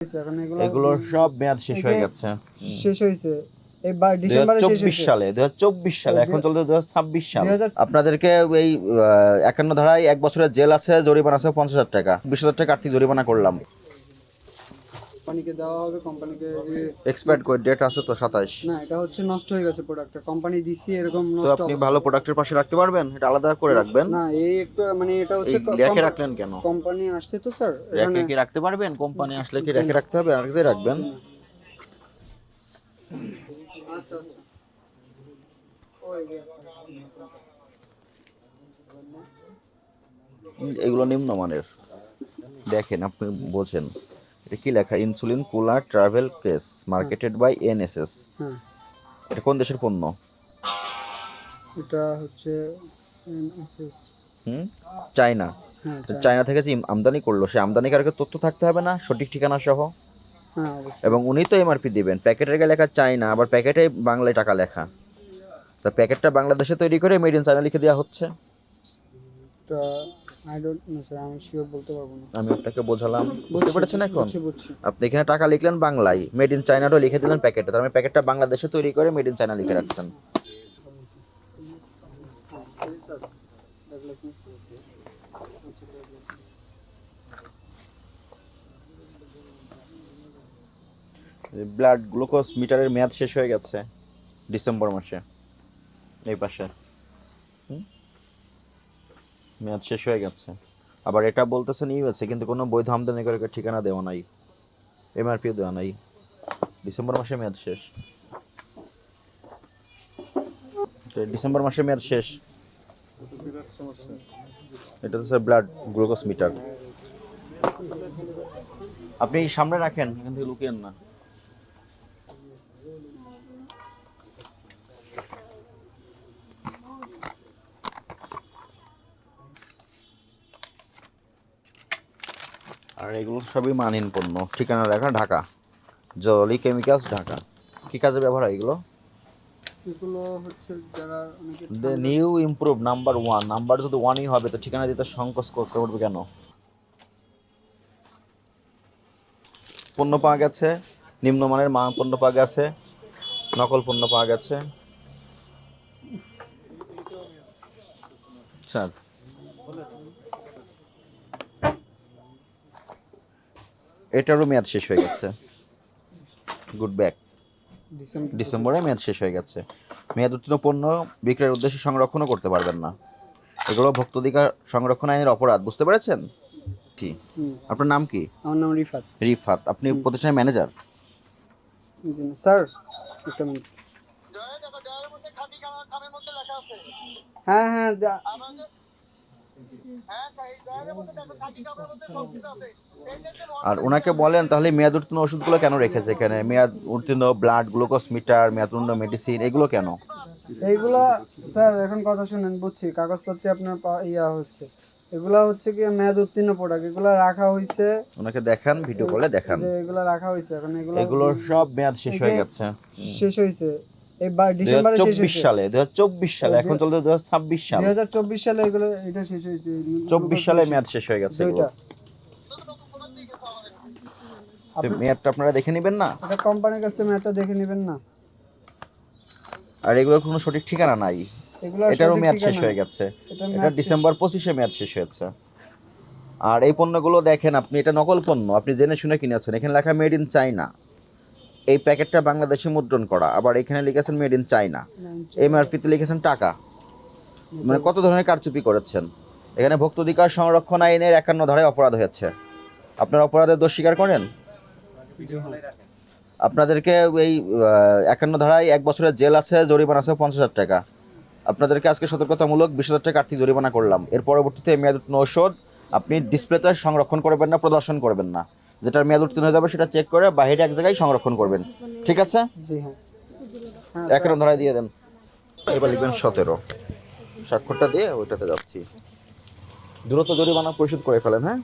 এখন এগুলোর সব মেয়াদ শেষ হয়ে গেছে। শেষ হয়েছে এবার ডিসেম্বরে শেষ হয়েছে 2024 সালে এখন চলতে 2026 সাল। আপনাদেরকে এই 51 ধারায় 1 বছরের জেল আছে, জরিমানা আছে 50,000 টাকা, 20,000 টাকা আর্থিক জরিমানা করলাম। কোম্পানিকে দেওয়া হবে, কোম্পানিকে এক্সপায়ার্ড কোড ডেট আছে তো 27। না, এটা হচ্ছে নষ্ট হয়ে গেছে প্রোডাক্টটা, কোম্পানি দিছি এরকম তো নষ্ট। আপনি ভালো প্রোডাক্টের পাশে রাখতে পারবেন, এটা আলাদা করে রাখবেন না এই একটু মানে এটা হচ্ছে রেখে রাখলেন কেন? কোম্পানি আসছে তো স্যার, রেখে কি রাখতে পারবেন? কোম্পানি আসলে কি রেখে রাখতে হবে? আর কিছু রাখবেন। আচ্ছা ওই এগুলো নিম্নমানের, দেখেন আপনি বোঝেন এটা কি লেখা, insulin cooler travel case marketed by NSS. হ্যাঁ, এটা কোন দেশের পণ্য? এটা হচ্ছে এনএসএস। চায়না। হ্যাঁ, চায়না থেকে যে আমদানি করলো, সে আমদানিকারকের তথ্য থাকতে হবে না, সঠিক ঠিকানা সহ। হ্যাঁ অবশ্যই। এবং উনি তো এমআরপি দিবেন, প্যাকেটের গায়ে লেখা চায়না, আবার প্যাকেটে বাংলায় টাকা লেখা। তা প্যাকেটটা বাংলাদেশে তৈরি করে মেড ইন চায়না লিখে দেওয়া হচ্ছে। এটা আই ডোন্ট নো স্যার, আমি শিওর বলতে পারবো না। আমি আপনাকে বোঝালাম, বুঝতে পেরেছেন? এখন বুঝছি। আপনি এখানে টাকা লিখলেন বাংলায়, মেড ইন চায়নাটা লিখে দিলেন প্যাকেটে, তার মানে প্যাকেটটা বাংলাদেশে তৈরি করে মেড ইন চায়না লিখে রাখছেন। ব্লাড গ্লুকোজ মিটারের মেয়াদ শেষ হয়ে গেছে ডিসেম্বর মাসে, এই পাশে মেয়াদ শেষ হয়ে গেছে। আবার এটা বলতেছেন ইউএসএ, কিন্তু কোনো বৈধ আমদানিকারকের ঠিকানা দেওয়া নাই, এমআরপিও দেওয়া নাই। ডিসেম্বর মাসে মেয়াদ শেষ, ডিসেম্বর মাসে মেয়াদ শেষ। এটা তো স্যার ব্লাড গ্লুকোজ মিটার, আপনি সামনে রাখেন, এখান থেকে লুকিয়েন না। আর এগুলো সবই মানহীন পণ্য, ঠিকানা লেখা ঢাকা, জলি কেমিক্যালস ঢাকা। কি কাজে ব্যবহার হয় এগুলো? এগুলো হচ্ছে যারা অনেকে the new improve number 1, number যদি 1ই হবে তো ঠিকানা দিতে সংকোচ করবে কেন? পণ্য পাওয়া গেছে, নিম্নমানের পণ্য পাওয়া গেছে, নকল পণ্য পাওয়া গেছে। স্যার এটারও মেয়াদ শেষ হয়ে গেছে, গুড ব্যাক, ডিসেম্বরে মেয়াদ শেষ হয়ে গেছে। মেয়াদ উত্তীর্ণ পণ্য বিক্রয়ের উদ্দেশ্যে সংরক্ষণও করতে পারবেন না, এগুলো ভোক্তাধিকার সংরক্ষণ আইনের অপরাধ, বুঝতে পেরেছেন? ঠিক। আপনার নাম কি? আমার নাম রিফাত। রিফাত, আপনি প্রতিষ্ঠানের ম্যানেজার? স্যার একটা মিনিট। হ্যাঁ হ্যাঁ আর ওনাকে বলেন তাহলে মেয়াদ উত্তীর্ণ ওষুধগুলো কেন রেখেছে এখানে, মেয়াদ উত্তীর্ণ ব্লাড গ্লুকোজ মিটার, মেয়াদ উত্তীর্ণ মেডিসিন, এগুলো কেন? এইগুলা স্যার এখন কথা শুনেন, বুঝছি কাগজপত্রে আপনার ইয়া হচ্ছে, এগুলা হচ্ছে কি মেয়াদ উত্তীর্ণ প্রোডাক্ট, এগুলা রাখা হয়েছে। ওনাকে দেখান, ভিডিও কলে দেখান যে এগুলা রাখা হয়েছে, এখন এগুলোর সব মেয়াদ শেষ হয়ে গেছে। শেষ হয়েছে এবার ডিসেম্বরে শেষ হয়েছে 2024 সালে এখন চলতে 2026 সাল। 2024 সালে এগুলো এটা শেষ হয়েছে, 24 সালে মেয়াদ শেষ হয়ে গেছে এগুলো। মেয়াদটা আপনারা দেখে নেবেন না? এটা কোম্পানির কাছ থেকে মেয়াদটা দেখে নেবেন না। আর এগুলোর কোনো সঠিক ঠিকানা নাই, এটারও মেয়াদ শেষ হয়ে গেছে, এটা ডিসেম্বর 25-এ মেয়াদ শেষ হয়েছে। আর এই পণ্যগুলো দেখেন আপনি, এটা নকল পণ্য, আপনি জেনে শুনে কিনেছেন, এখানে লেখা মেড ইন চায়না, এই প্যাকেটটা বাংলাদেশে মুদ্রণ করা, আবার এখানে লিখেছেন মেড ইন চায়না, এমআরপিতে লিখেছেন টাকা। মানে কত ধরনের কারচুপি করেছেন। এখানে ভোক্তাধিকার সংরক্ষণ আইনের 51 ধারায় অপরাধ হয়েছে, আপনার অপরাধের দোষ স্বীকার করেন? আপনাদেরকে এই 51 ধারায় 1 বছরের জেল আছে, জরিমানা আছে 50,000 টাকা। আপনাদেরকে আজকে সতর্কতামূলক 20,000 টাকা আর্থিক জরিমানা করলাম। এর পরবর্তীতে মেয়াদ উত্তীর্ণ ঔষধ আপনি ডিসপ্লেতে সংরক্ষণ করবেন না, প্রদর্শন করবেন না, যেটার মেয়াদ উত্তীর্ণ হয়ে যাবে সেটা চেক করে বাইরে এক জায়গায় সংরক্ষণ করবেন, ঠিক আছে? জি হ্যাঁ। 51 ধারায় দিয়ে দেন। এবার লিখবেন 17, স্বাক্ষরটা দিয়ে ওইটাতে যাচ্ছি। দ্রুত জরিমানা পরিশোধ করে ফেলেন। হ্যাঁ,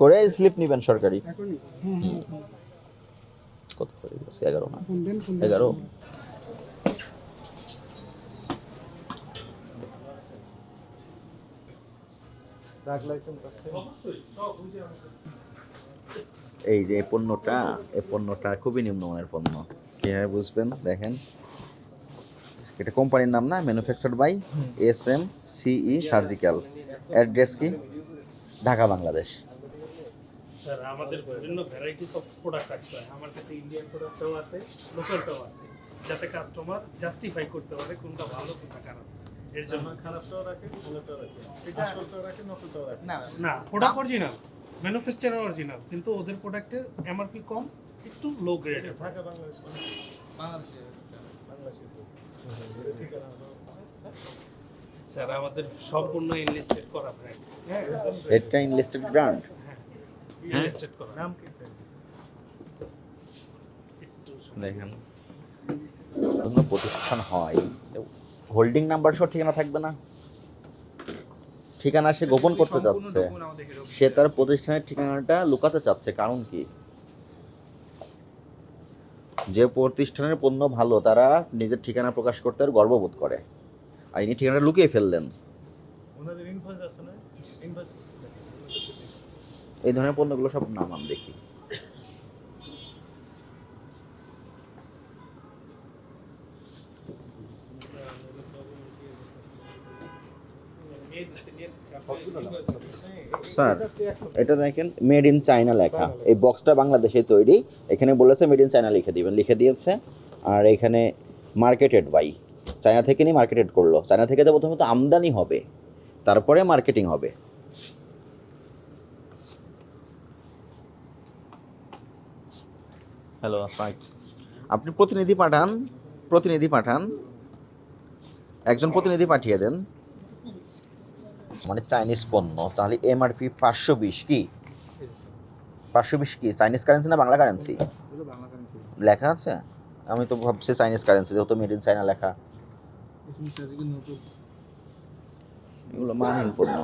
করে স্লিপ নেবেন সরকারি। কত করে? 11 না 11। ট্রাক লাইসেন্স আছে। এই যে এই পণ্যটা খুবই নিম্নমানের পণ্য। কিভাবে বুঝবেন দেখেন, এটা কোম্পানির নাম না, manufactured by SMCE surgical. Address কি? ঢাকা, বাংলাদেশ। স্যার আমাদের বিভিন্ন ভ্যারাইটিস অফ প্রোডাক্ট রাখতে হয়। আমার কাছে ইন্ডিয়ান প্রোডাক্টও আছে, লোকালটাও আছে, যাতে কাস্টমার জাস্টিফাই করতে পারে কোনটা ভালো কোনটা খারাপ। এর জন্য খারাপটাও রাখে, ভালোটাও রাখে, আসলটাও রাখে, নকলটাও রাখে। না প্রোডাক্ট অরিজিনাল, ম্যানুফ্যাকচারার অরিজিনাল, কিন্তু ওদের প্রোডাক্টের MRP কম, একটু লো গ্রেডের। ঢাকা বাংলাদেশ মানে বাংলাদেশে ঠিকানা হলো স্যার আমাদের সম্পূর্ণ ইনলিস্টেড করা ব্র্যান্ড, এটা ইনলিস্টেড ব্র্যান্ড। ইনলিস্টেড করা। নাম কি? একটু দেখেন, কোনো প্রতিষ্ঠান হয়, হোল্ডিং নাম্বার সহ ঠিকানা থাকবে না? ঠিকানা সে গোপন করতে চাচ্ছে, সে তার প্রতিষ্ঠানের ঠিকানাটা লুকাতে চাচ্ছে। কারণ কি? যে প্রতিষ্ঠানের পণ্য ভালো তারা নিজের ঠিকানা প্রকাশ করতে আর গর্ববোধ করে, আর ইনি ঠিকানাটা লুকিয়ে ফেললেন। ওনাদের ইনভয়েস আছে না? ইনভয়েস এই ধরনের পণ্যগুলো সব নামান দেখি। স্যার এটা দেখেন, মেড ইন চায়না লেখা। এই বক্সটা বাংলাদেশে তৈরি, এখানে বলেছে মেড ইন চায়না লিখে দিবেন, লিখে দিয়েছে। আর এখানে মার্কেটেড বাই, চায়না থেকে নিয়ে মার্কেটেড করলো। চায়না থেকে তো প্রথমে তো আমদানি হবে, তারপরে মার্কেটিং হবে। হ্যালো, আপনি প্রতিনিধি পাঠান, একজন প্রতিনিধি পাঠিয়ে দেন। মানে চাইনিজ পণ্য, তাহলে MRP 520 কি? 520 কি চাইনিজ কারেন্সি না বাংলা কারেন্সি লেখা আছে? আমি তো ভাবছি চাইনিজ কারেন্সি, যেহেতু মেড ইন চায়না লেখা। এগুলো মানহীন পণ্য।